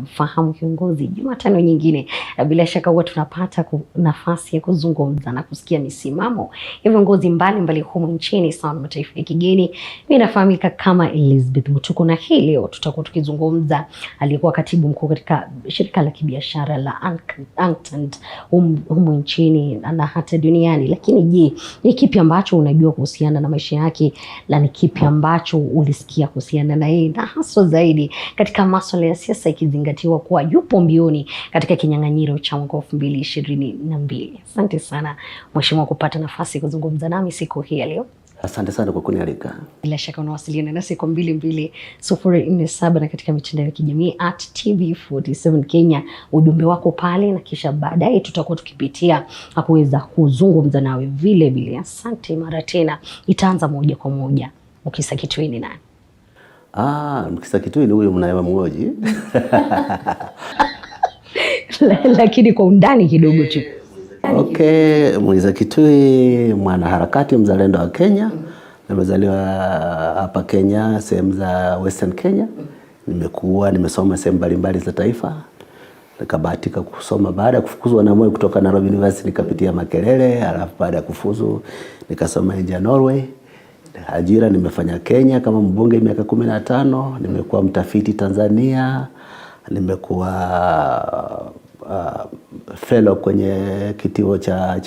Fahamu Kiongozi. Jumatano nyingine bila shaka huwa tunapata nafasi ya kuzungumza na kusikia misimamo ya viongozi mbalimbali humu nchini sawa na mataifa ya kigeni. Mimi nafahamika kama Elizabeth Mutuku, na hii leo tutakuwa tukizungumza aliyekuwa katibu mkuu katika shirika la kibiashara la UNTAD humu nchini na hata duniani. Lakini je, ni kipi ambacho unajua kuhusiana na maisha yake, na ni kipi ambacho ulisikia kuhusiana na yeye, na haswa zaidi katika masuala ya siasa, ikizingatiwa kuwa yupo mbioni katika kinyang'anyiro cha mwaka 2022. Asante sana mheshimiwa kupata nafasi kuzungumza nami siku hii leo. Asante sana kwa kunialika. Bila shaka unawasiliana nasi kwa 22047 na katika mitandao ya kijamii @TV47 Kenya, ujumbe wako pale, na kisha baadaye tutakuwa tukipitia na kuweza kuzungumza nawe vile vile. Asante mara tena. Itaanza moja kwa moja. Mukhisa Kituyi ni nani? Mukhisa Kituyi ni huyo mnayewa mwoji. Lakini kwa undani kidogo tu. Okay, Mukhisa Kituyi mwanaharakati mzalendo wa Kenya. Nimezaliwa hapa Kenya, sehemu za Western Kenya. Nimesoma sehemu mbalimbali za taifa. Nikabahatika kusoma baada ya kufukuzwa na moyo kutoka Nairobi University, nikapitia Makerere, alafu baada ya kufuzu nikasoma nje ya Norway. Ajira nimefanya Kenya kama mbunge miaka 15, nimekuwa mtafiti Tanzania, nimekuwa fellow kwenye kituo cha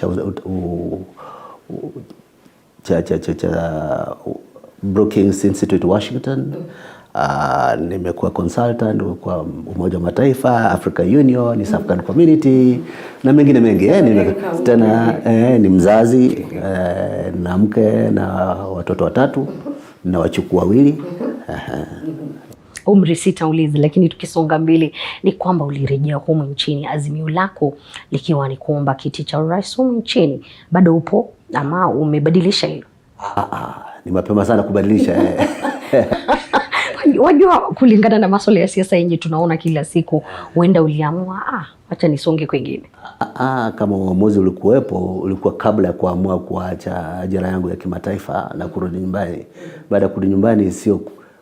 Brookings Institute Washington. Nimekuwa consultant kwa Umoja wa Mataifa, Africa Union, East African Community na mengine mengi. Tena ni mzazi na mke na watoto 3 na wachukuu 2. Umri sitauliza, lakini tukisonga mbele ni kwamba ulirejea humu nchini, azimio lako likiwa ni kuomba kiti cha urais humu nchini. Bado upo ama umebadilisha hilo? Ni mapema sana kubadilisha. Wajua, kulingana na masuala ya siasa yenye tunaona kila siku, huenda uliamua acha nisonge kwingine. Kama uamuzi ulikuwa kabla ya kuamua kuacha ajira yangu ya kimataifa na kurudi nyumbani. Baada ya kurudi nyumbani, sio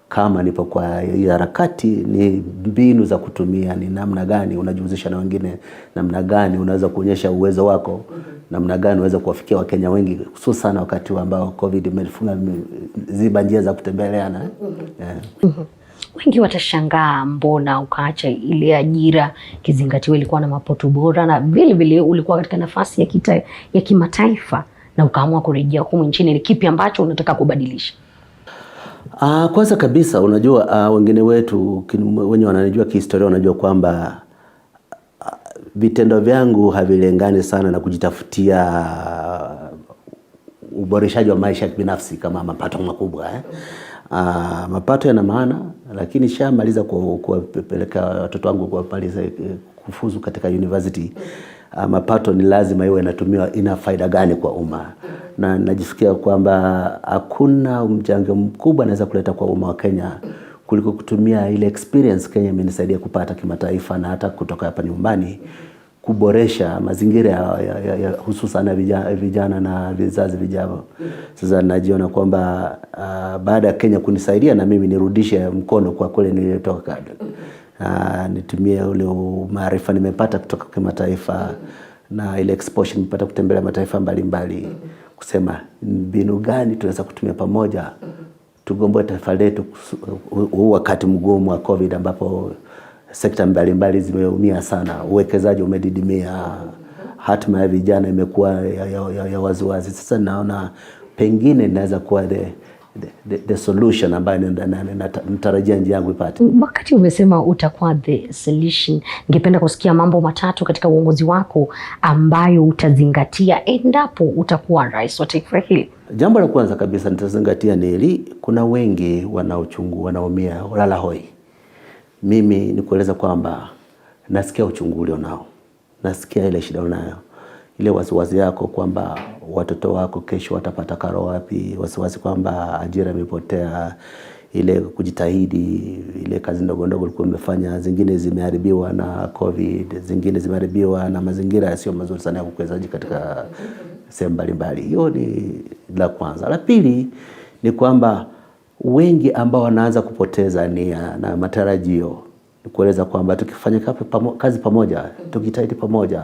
kama nipo kwa harakati, ni mbinu za kutumia, ni namna gani unajihusisha na wengine, namna gani unaweza kuonyesha uwezo wako, namna gani unaweza kuwafikia Wakenya wengi, hususan wakati ambao COVID imefunga ziba njia za kutembeleana. Wengi watashangaa mbona ukaacha ile ajira, kizingatiwa ilikuwa na mapato bora na vile vile ulikuwa katika nafasi ya kimataifa, na ukaamua kurejea humu nchini. Ni kipi ambacho unataka kubadilisha? Kwanza kabisa, unajua wengine wetu wenye wananijua kihistoria wanajua kwamba vitendo vyangu havilengani sana na kujitafutia uboreshaji wa maisha binafsi kama mapato makubwa. Mapato yana maana, lakini shamaliza kuwapeleka watoto wangu kwa pale kufuzu katika university. Mapato ni lazima iwe inatumiwa, ina faida gani kwa umma, na najifikia kwamba hakuna mchango mkubwa naweza kuleta kwa umma wa Kenya kuliko kutumia ile experience Kenya imenisaidia kupata kimataifa na hata kutoka hapa nyumbani, kuboresha mazingira ya hususan vijana na vizazi vijavyo. Sasa najiona kwamba baada ya Kenya kunisaidia, na mimi nirudishe mkono kwa kule nilitoka. Nitumie ule maarifa nimepata kutoka kimataifa na ile exposure nimepata kutembelea mataifa mbalimbali, kusema mbinu gani tunaweza kutumia pamoja tugomboe taifa letu wakati mgumu wa COVID, ambapo sekta mbalimbali zimeumia sana, uwekezaji umedidimia, hatima ya vijana imekuwa ya waziwazi. Sasa naona pengine inaweza kuwa the solution ambayo natarajia njia yangu ipate. Wakati umesema utakuwa the solution, ningependa kusikia mambo 3 katika uongozi wako ambayo utazingatia endapo utakuwa rais wa taifa hili. Jambo la kwanza kabisa nitazingatia ni hili: kuna wengi wanaochungu, wanaumia, walala hoi. Mimi nikueleza kwamba nasikia uchungu ulio nao, nasikia ile shida unayo, ile wasiwasi yako kwamba watoto wako kesho watapata karo wapi, wasiwasi kwamba ajira imepotea, ile kujitahidi, ile kazi ndogo ndogo ulikuwa umefanya, zingine zimeharibiwa na COVID, zingine zimeharibiwa na mazingira yasiyo mazuri sana ya kuwekezaji katika sehemu mbalimbali. Hiyo ni la kwanza. La pili ni kwamba wengi ambao wanaanza kupoteza nia na matarajio kueleza kwamba tukifanya kazi pamoja, tukijitahidi pamoja,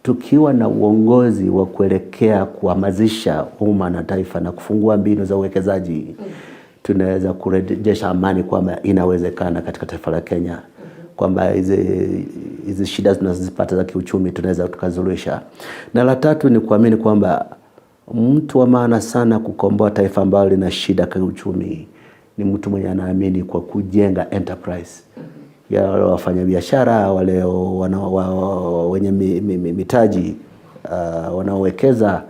tukiwa na uongozi wa kuelekea kuhamasisha umma na taifa na kufungua mbinu za uwekezaji, tunaweza kurejesha amani kwamba inawezekana katika taifa la Kenya, kwamba hizi shida tunazozipata za kiuchumi tunaweza tukazuluhisha. Na la tatu ni kuamini kwamba mtu wa maana sana kukomboa taifa ambalo lina shida kiuchumi ni mtu mwenye anaamini kwa kujenga enterprise ya wafanyabiashara wale wenye mitaji, wanaowekeza.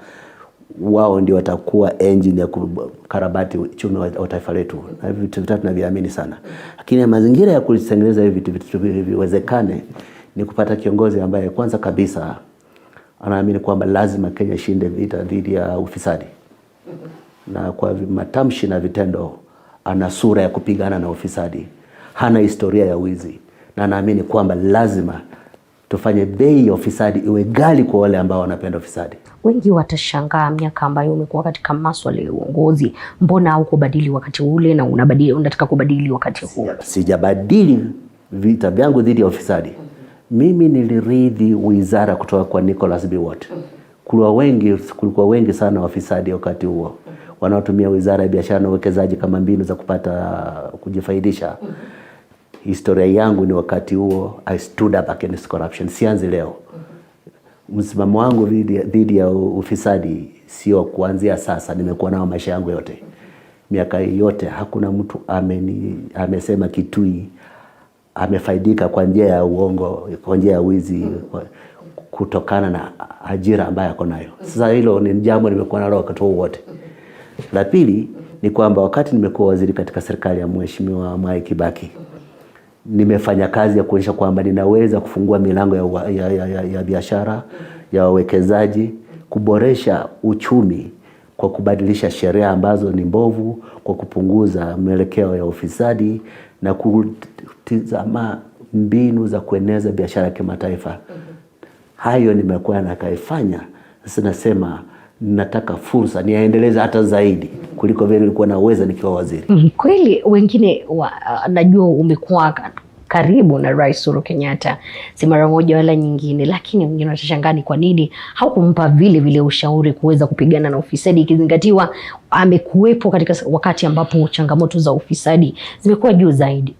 Wao ndio watakuwa engine ya kukarabati uchumi wa taifa letu, na vitu vitatu tunaviamini sana. Lakini mazingira ya kutengeneza hivi vitu viwezekane ni kupata kiongozi ambaye kwanza kabisa anaamini kwamba lazima Kenya shinde vita dhidi ya ufisadi, na kwa matamshi na vitendo ana sura ya kupigana na ufisadi, hana historia ya wizi, na anaamini kwamba lazima tufanye bei ya ufisadi iwe ghali kwa wale ambao wanapenda ufisadi. Wengi watashangaa miaka ambayo umekuwa katika masuala ya uongozi, mbona hukubadili wakati ule na unataka kubadili wakati huu? Sijabadili vita vyangu dhidi ya ufisadi. Mimi nilirithi wizara kutoka kwa Nicholas Biwott. Kulikuwa wengi sana wafisadi wakati huo, wanaotumia wizara ya biashara na uwekezaji kama mbinu za kujifaidisha. Historia yangu ni wakati huo, I stood up against corruption. Sianzi leo. Msimamo wangu dhidi ya ufisadi sio kuanzia sasa, nimekuwa nao maisha yangu yote. Miaka yote hakuna mtu amesema Kituyi amefaidika kwa njia ya uongo, kwa njia ya wizi, kutokana na ajira ambayo ako nayo. Sasa hilo ni jambo nimekuwa nalo wakati wote. La pili ni kwamba wakati nimekuwa waziri katika serikali ya Mheshimiwa Mwai Kibaki, nimefanya kazi ya kuonyesha kwamba ninaweza kufungua milango ya biashara, ya wawekezaji, kuboresha uchumi kwa kubadilisha sheria ambazo ni mbovu, kwa kupunguza mwelekeo ya ufisadi na kutizama mbinu za kueneza biashara ya kimataifa. Hayo nimekuwa nakaifanya. Sasa nasema nataka fursa niendeleze hata zaidi kuliko vile nilikuwa naweza nikiwa waziri. Kweli wengine najua umekuwa karibu na Rais Uhuru Kenyatta, si mara moja wala nyingine, lakini wengine watashangaa ni kwa nini haukumpa vile ushauri kuweza kupigana na ufisadi, ikizingatiwa amekuwepo katika wakati ambapo changamoto za ufisadi zimekuwa juu zaidi.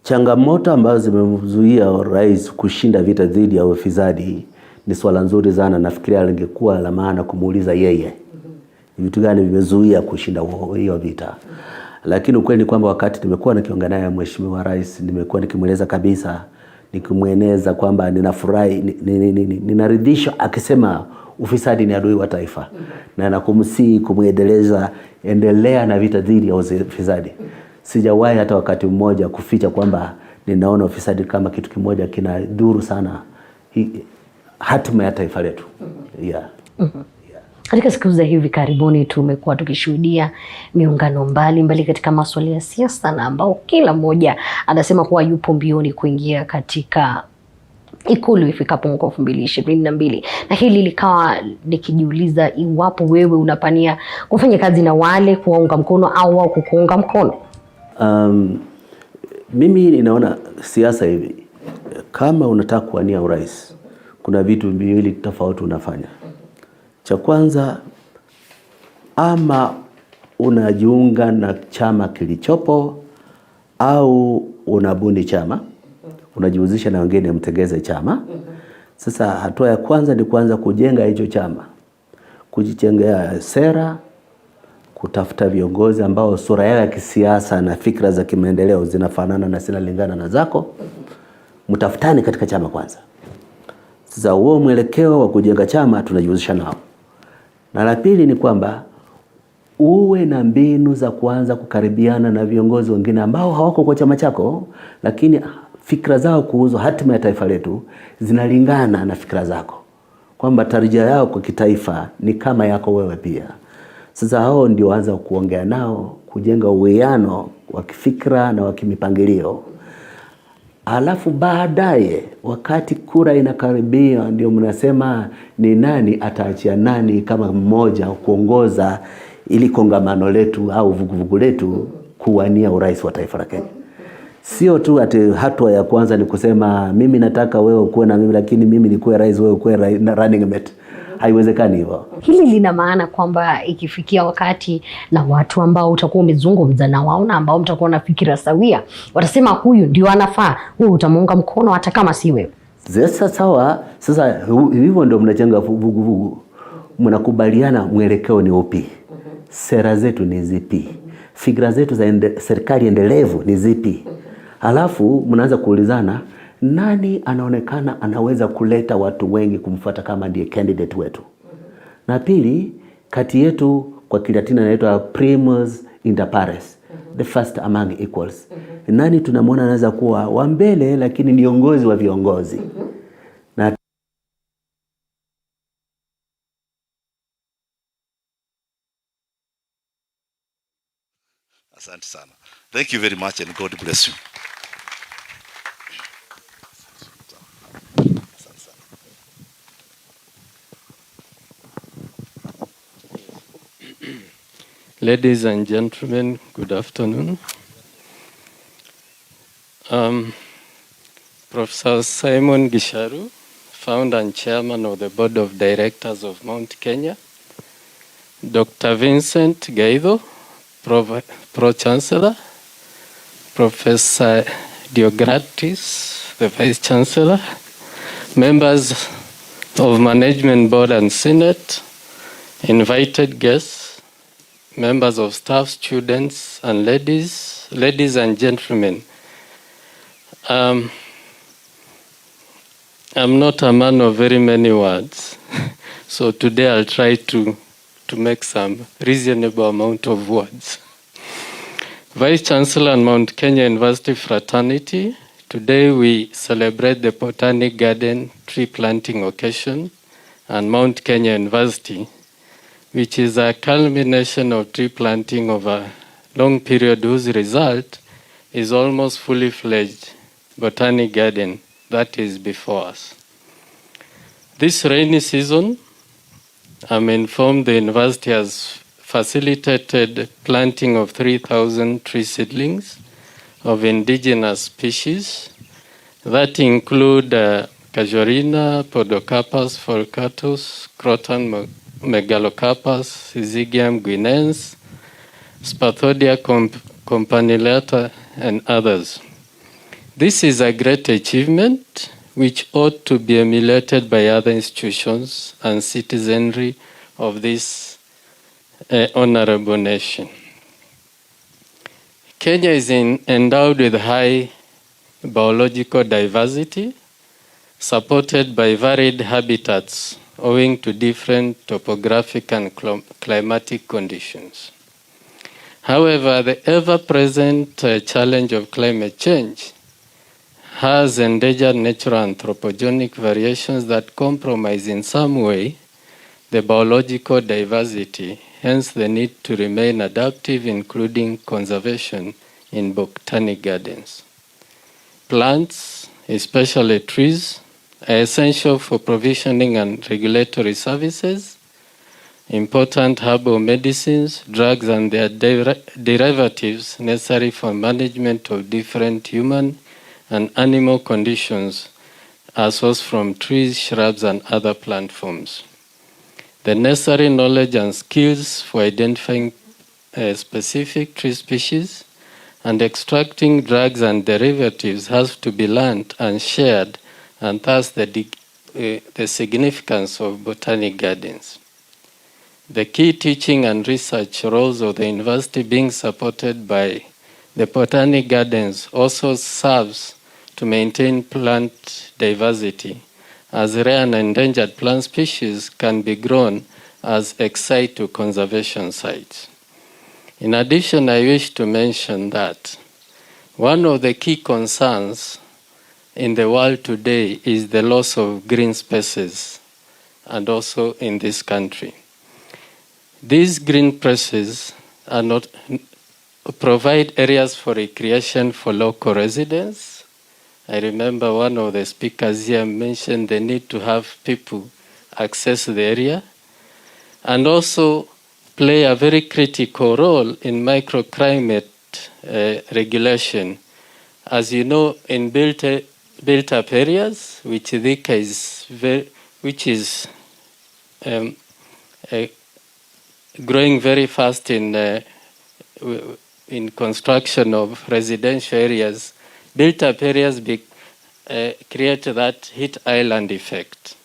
Changamoto ambazo zimemzuia rais kushinda vita dhidi ya ufisadi ni swala nzuri sana. Nafikiria lingekuwa la maana kumuuliza yeye vitu gani vimezuia kushinda hiyo vita. Lakini ukweli ni kwamba wakati nimekuwa nikiongea naye Mheshimiwa Rais, nimekuwa nikimweleza kabisa, nikimweneza kwamba ninafurahi, ninaridhishwa akisema ufisadi ni adui wa taifa, na nakumsihi kumuendeleza, endelea na vita dhidi ya ufisadi. Sijawahi hata wakati mmoja kuficha kwamba ninaona ufisadi kama kitu kimoja kinadhuru sana hatima ya taifa letu. Katika siku za hivi karibuni tumekuwa tukishuhudia miungano mbalimbali katika masuala ya siasa, na ambao kila mmoja anasema kuwa yupo mbioni kuingia katika Ikulu ifikapo mwaka 2022. Na hili likawa nikijiuliza iwapo wewe unapania kufanya kazi na wale kuwaunga mkono au wao kukuunga mkono. Mimi ninaona siasa hivi, kama unataka kuwania urais, kuna vitu viwili tofauti unafanya. Cha kwanza, ama unajiunga na chama kilichopo au unabuni chama, unajihusisha na wengine mtegeze chama. Sasa hatua ya kwanza ni kuanza kujenga hicho chama, kujijengea sera, kutafuta viongozi ambao sura yao ya kisiasa na fikra za kimaendeleo zinafanana na zinalingana na zako. Mtafutani katika chama kwanza. Sasa huo mwelekeo wa kujenga chama tunajihusisha nao. Na la pili ni kwamba uwe na mbinu za kuanza kukaribiana na viongozi wengine ambao hawako kwa chama chako, lakini fikra zao kuhusu hatima ya taifa letu zinalingana na fikra zako, kwamba tarajio yao kwa kitaifa ni kama yako wewe pia. Sasa hao ndio anza kuongea nao, kujenga uwiano wa kifikra na wa kimipangilio. Alafu baadaye wakati kura inakaribia, ndio mnasema ni nani ataachia nani kama mmoja kuongoza ili kongamano letu au vuguvugu letu kuwania urais wa taifa la Kenya. Sio tu ati hatua ya kwanza ni kusema mimi nataka wewe ukuwe na mimi, lakini mimi nikuwe rais wewe ukuwe running mate. Haiwezekani hivyo. Hili lina maana kwamba ikifikia wakati na watu ambao utakuwa umezungumza na wao na ambao mtakuwa na fikira sawia, watasema huyu ndio anafaa, huyu utamuunga mkono hata kama si wewe. Sasa sawa, sasa hivyo ndio mnajenga vuguvugu. Mnakubaliana mwelekeo ni upi? Sera zetu ni zipi? Fikra zetu za serikali endelevu ni zipi? Alafu mnaanza kuulizana nani anaonekana anaweza kuleta watu wengi kumfuata kama ndiye candidate wetu. Na pili, kati yetu kwa Kilatini inaitwa primus inter pares, the first among equals. Nani tunamwona anaweza kuwa wa mbele lakini ni viongozi wa viongozi. Na asante sana. Thank you very much and God bless you. Ladies and gentlemen, good afternoon. Professor Simon Gisharu, founder and chairman of the board of directors of Mount Kenya. Dr. Vincent Gaido, Pro-Chancellor. Professor Diogratis, the Vice Chancellor. Members of Management Board and Senate. Invited guests. Members of staff, students, and ladies and gentlemen. I'm not a man of very many words, so today I'll try to make some reasonable amount of words. Vice Chancellor and Mount Kenya University Fraternity, today we celebrate the Botanic Garden tree planting occasion and Mount Kenya University, which is a culmination of tree planting over a long period whose result is almost fully fledged botanic garden that is before us. This rainy season, I'm informed the university has facilitated planting of 3,000 tree seedlings of indigenous species that include Casuarina, Podocarpus fulcatus, Croton Megalocarpus, Syzygium guinense, Spathodia campanulata, and others. This is a great achievement which ought to be emulated by other institutions and citizenry of this honorable nation. Kenya is endowed with high biological diversity, supported by varied habitats owing to different topographic and climatic conditions. However, the ever-present challenge of climate change has endangered natural anthropogenic variations that compromise in some way the biological diversity, hence the need to remain adaptive, including conservation in botanic gardens. Plants, especially trees, are essential for provisioning and regulatory services, important herbal medicines, drugs, and their derivatives necessary for management of different human and animal conditions are sourced from trees, shrubs, and other plant forms. The necessary knowledge and skills for identifying specific tree species and extracting drugs and derivatives has to be learned and shared, and thus the significance of botanic gardens. The key teaching and research roles of the university being supported by the botanic gardens also serves to maintain plant diversity, as rare and endangered plant species can be grown as ex situ conservation sites. In addition, I wish to mention that one of the key concerns in the world today is the loss of green spaces, and also in this country. These green spaces provide areas for recreation for local residents. I remember one of the speakers here mentioned the need to have people access the area, and also play a very critical role in microclimate regulation. As you know, in built-up areas, which is growing very fast in construction of residential areas, built-up areas create that heat island effect.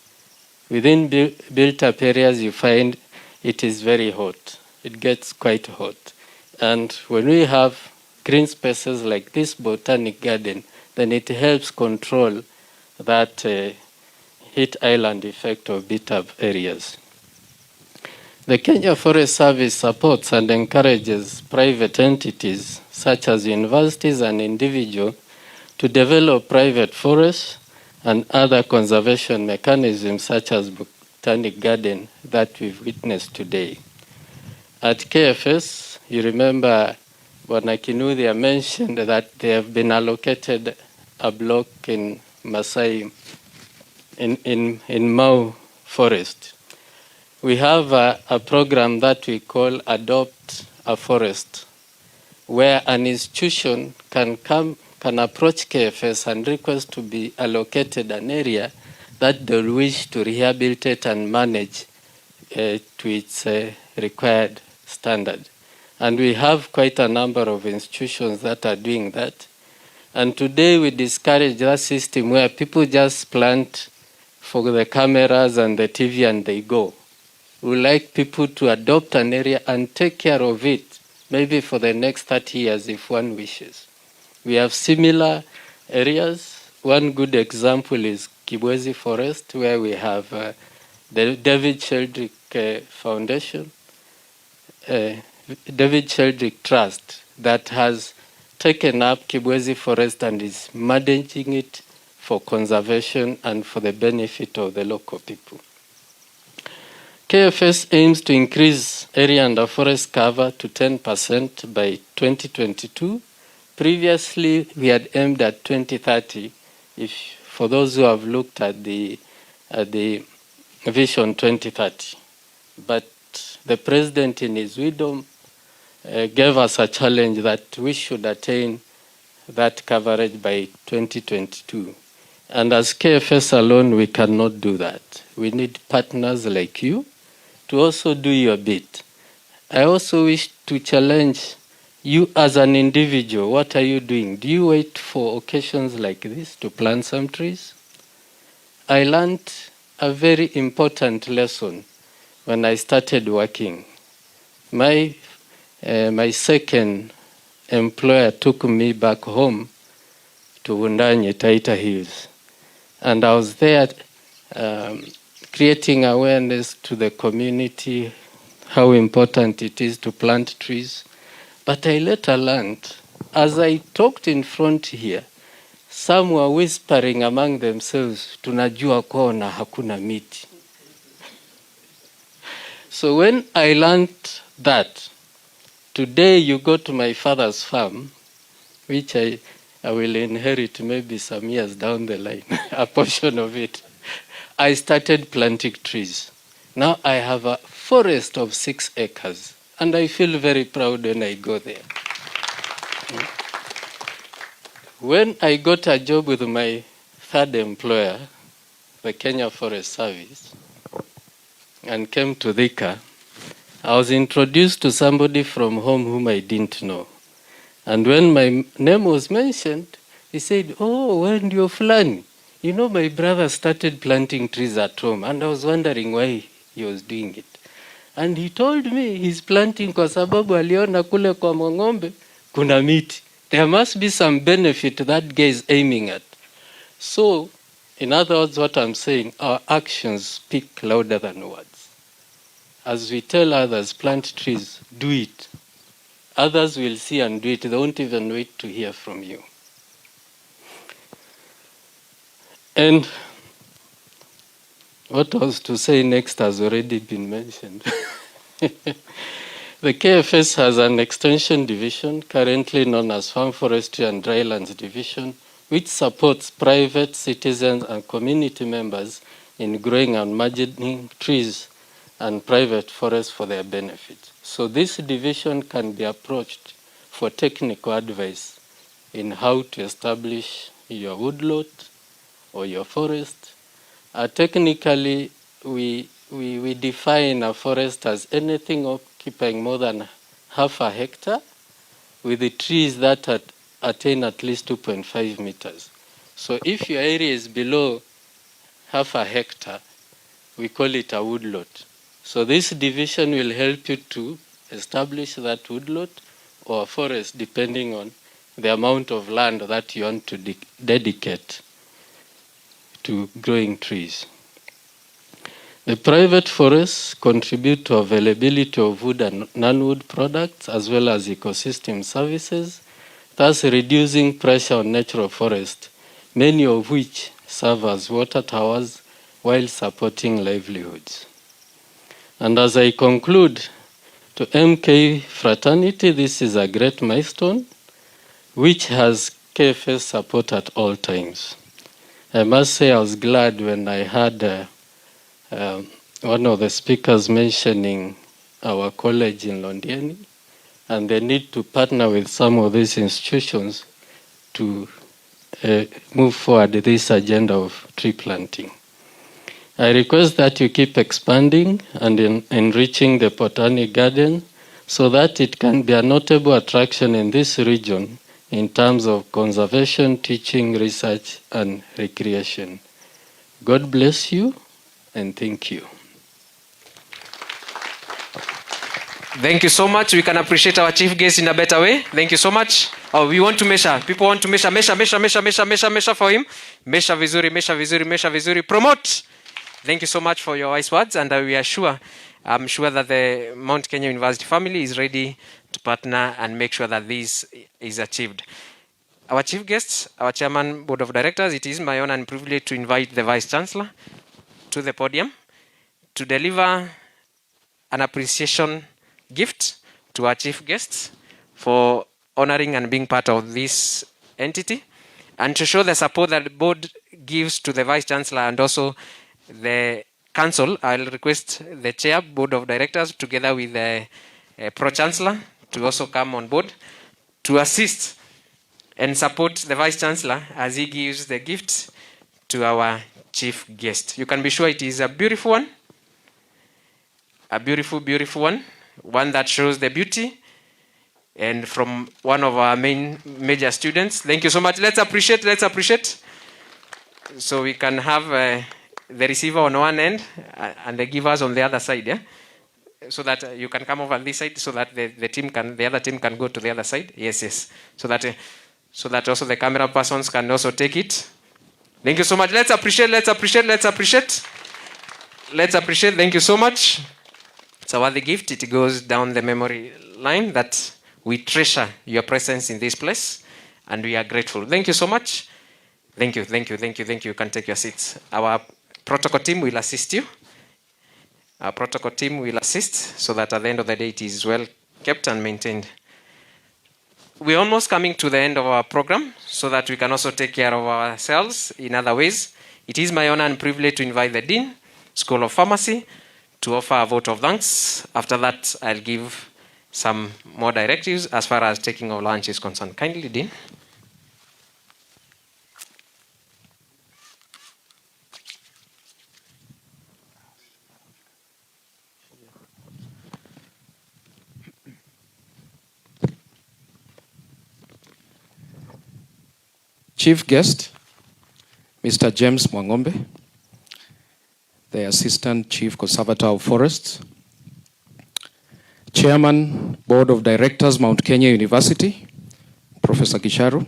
Within built-up areas, you find it is very hot. It gets quite hot. And when we have green spaces like this botanic garden, then it helps control that heat island effect of built-up areas. The Kenya Forest Service supports and encourages private entities, such as universities and individuals, to develop private forests and other conservation mechanisms, such as botanic garden that we've witnessed today. At KFS, you remember Bwana Kinuthia mentioned that they have been allocated a block in Masai, in Mau Forest. We have a program that we call Adopt a Forest, where an institution can approach KFS and request to be allocated an area that they'll wish to rehabilitate and manage to its required standard. And we have quite a number of institutions that are doing that. And today we discourage that system where people just plant for the cameras and the TV and they go. We like people to adopt an area and take care of it, maybe for the next 30 years if one wishes. We have similar areas. One good example is Kibwezi Forest, where we have the David Sheldrick Foundation, David Sheldrick Trust, that has taken up Kibwezi Forest and is managing it for conservation and for the benefit of the local people. KFS aims to increase area under forest cover to 10% by 2022. Previously, we had aimed at 2030, for those who have looked at the Vision 2030. But the President, in his wisdom, gave us a challenge that we should attain that coverage by 2022. And as KFS alone, we cannot do that. We need partners like you to also do your bit. I also wish to challenge you as an individual. What are you doing? Do you wait for occasions like this to plant some trees? I learned a very important lesson when I started working. My second employer took me back home to Wundanyi, Taita Hills. And I was there creating awareness to the community, how important it is to plant trees. But I later learned, as I talked in front here, some were whispering among themselves, tunajua kwao na hakuna miti. So when I learned that, today you go to my father's farm, which I will inherit maybe some years down the line, a portion of it. I started planting trees. Now I have a forest of 6 acres, and I feel very proud when I go there. When I got a job with my third employer, the Kenya Forest Service, and came to Thika, I was introduced to somebody from home whom I didn't know. And when my name was mentioned, he said, "Oh, when you're fulani, you know, my brother started planting trees at home." And I was wondering why he was doing it. And he told me he's planting kwa sababu aliona kule kwa Mong'ombe kuna miti. There must be some benefit that guy is aiming at. So, in other words, what I'm saying, our actions speak louder than words. As we tell others, plant trees, do it. Others will see and do it. They won't even wait to hear from you. And what I was to say next has already been mentioned. The KFS has an extension division, currently known as Farm Forestry and Drylands Division, which supports private citizens and community members in growing and managing trees and private forests for their benefit. So this division can be approached for technical advice in how to establish your woodlot or your forest. Technically, we define a forest as anything occupying more than half a hectare with the trees that attain at least 2.5 meters. So if your area is below half a hectare, we call it a woodlot. So this division will help you to establish that woodlot or forest depending on the amount of land that you want to dedicate to growing trees. The private forests contribute to availability of wood and non-wood products as well as ecosystem services, thus reducing pressure on natural forest, many of which serve as water towers while supporting livelihoods. And as I conclude, to MK fraternity, this is a great milestone which has KFS support at all times. I must say I was glad when I heard one of the speakers mentioning our college in Londiani and the need to partner with some of these institutions to move forward this agenda of tree planting. I request that you keep expanding and enriching the Botanic Garden so that it can be a notable attraction in this region in terms of conservation, teaching, research, and recreation. God bless you, and thank you. Thank you so much. We can appreciate our chief guest in a better way. Thank you so much. Oh, we want to measure. People want to measure for him. Measure vizuri. Promote. Thank you so much for your wise words, and I'm sure that the Mount Kenya University family is ready to partner and make sure that this is achieved. Our chief guests, our chairman, board of directors, it is my honor and privilege to invite the vice chancellor to the podium to deliver an appreciation gift to our chief guests for honoring and being part of this entity, and to show the support that the board gives to the vice chancellor and also the council. I'll request the chair, board of directors, together with the pro chancellor to also come on board to assist and support the vice chancellor as he gives the gift to our chief guest. You can be sure it is a beautiful one, a beautiful one that shows the beauty, and from one of our major students. Thank you so much. Let's appreciate. So we can have the receiver on one end and the givers on the other side, yeah? So that you can come over this side so that the other team can go to the other side. Yes. So that also the camera persons can also take it. Thank you so much. Let's appreciate. Thank you so much. It's a worthy gift. It goes down the memory line that we treasure your presence in this place, and we are grateful. Thank you so much. Thank you. You can take your seats. Our protocol team will assist you. Our protocol team will assist so that at the end of the day it is well kept and maintained. We're almost coming to the end of our program so that we can also take care of ourselves in other ways. It is my honor and privilege to invite the Dean, School of Pharmacy, to offer a vote of thanks. After that, I'll give some more directives as far as taking of lunch is concerned. Kindly, Dean. Chief guest, Mr. James Mwangombe, the Assistant Chief Conservator of Forests, Chairman, Board of Directors, Mount Kenya University, Professor Gisharu,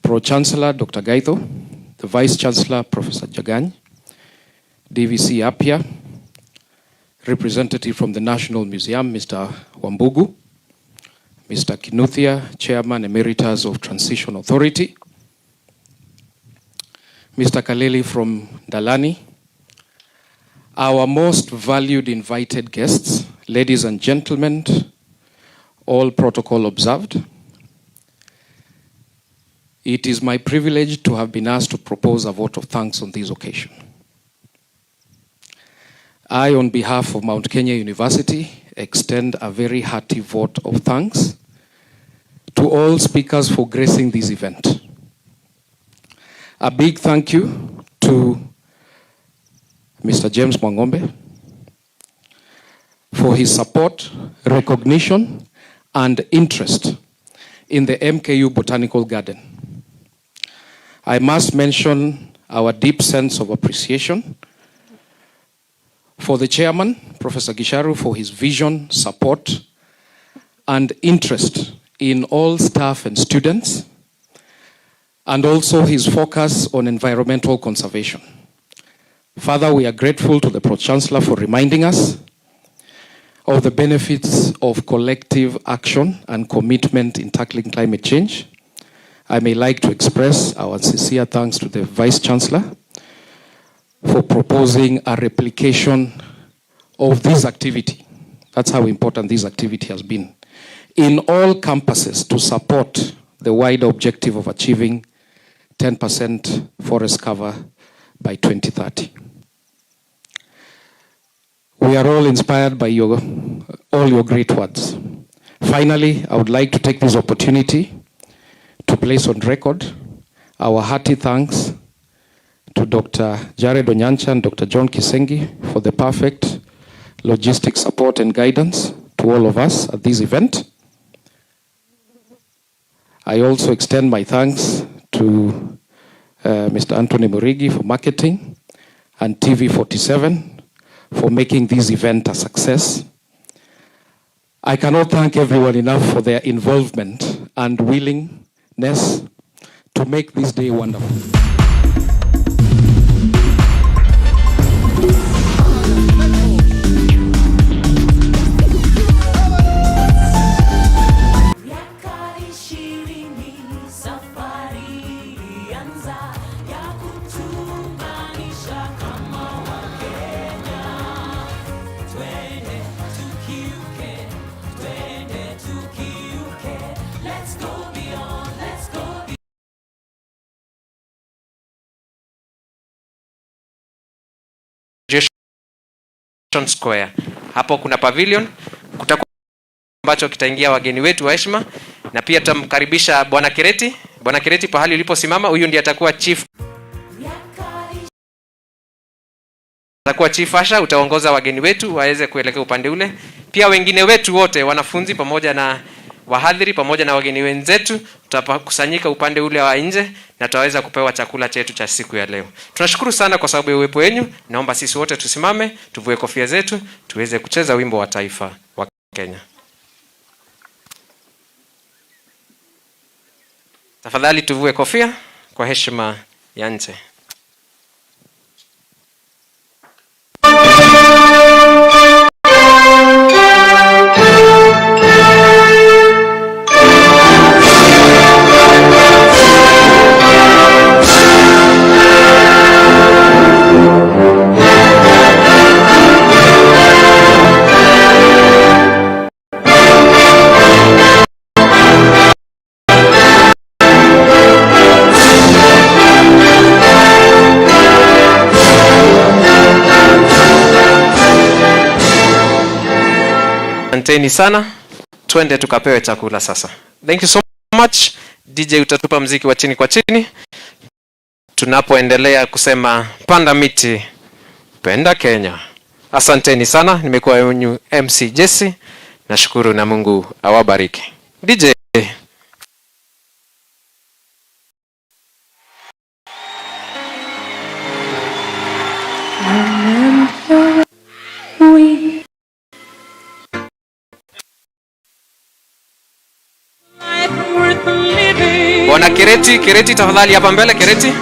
Pro-Chancellor, Dr. Gaitho, the Vice-Chancellor, Professor Jagany, DVC Apia, representative from the National Museum, Mr. Wambugu, Mr. Kinuthia, Chairman Emeritus of Transition Authority, Mr. Kaleli from Dalani, our most valued invited guests, ladies and gentlemen, all protocol observed. It is my privilege to have been asked to propose a vote of thanks on this occasion. I, on behalf of Mount Kenya University, extend a very hearty vote of thanks to all speakers for gracing this event. A big thank you to Mr. James Mwangombe for his support, recognition, and interest in the MKU Botanical Garden. I must mention our deep sense of appreciation for the chairman, Professor Gisharu, for his vision, support, and interest in all staff and students, and also his focus on environmental conservation. Further, we are grateful to the Pro-Chancellor for reminding us of the benefits of collective action and commitment in tackling climate change. I may like to express our sincere thanks to the Vice-Chancellor for proposing a replication of this activity. That's how important this activity has been in all campuses to support the wider objective of achieving 10% forest cover by 2030. We are all inspired by all your great words. Finally, I would like to take this opportunity to place on record our hearty thanks to Dr. Jared Onyancha and Dr. John Kisengi for the perfect logistic support and guidance to all of us at this event. I also extend my thanks to Mr. Anthony Murigi for marketing and TV47 for making this event a success. I cannot thank everyone enough for their involvement and willingness to make this day wonderful. Square. Hapo kuna pavilion, kutakuwa ambacho kitaingia wageni wetu wa heshima, na pia tutamkaribisha Bwana Kireti. Bwana Kireti, pahali uliposimama, huyu ndiye atakuwa chief. Atakuwa chief asha, utaongoza wageni wetu waweze kuelekea upande ule. Pia wengine wetu wote, wanafunzi pamoja na wahadhiri pamoja na wageni wenzetu, tutakusanyika upande ule wa nje na tutaweza kupewa chakula chetu cha siku ya leo. Tunashukuru sana kwa sababu ya uwepo wenu. Naomba sisi wote tusimame, tuvue kofia zetu, tuweze kucheza wimbo wa taifa wa Kenya. Tafadhali tuvue kofia kwa heshima ya nchi. Asanteni sana. Twende tukapewe chakula sasa. Thank you so much. DJ utatupa mziki wa chini kwa chini, tunapoendelea kusema panda miti, penda Kenya. Asanteni sana. Nimekuwa wenu MC Jesse. Nashukuru na Mungu awabariki. DJ Bwana Kireti, Kireti tafadhali hapa mbele Kireti.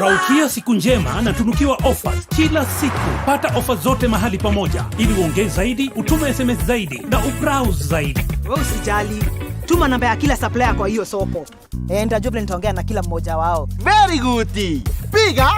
Raukia siku njema na tunukiwa offers kila siku. Pata offers zote mahali pamoja ili uongee zaidi, utume SMS zaidi na ubrowse zaidi. Wewe usijali. Tuma namba ya kila supplier kwa hiyo soko. Ndio nitaongea na kila mmoja wao. Very good. Piga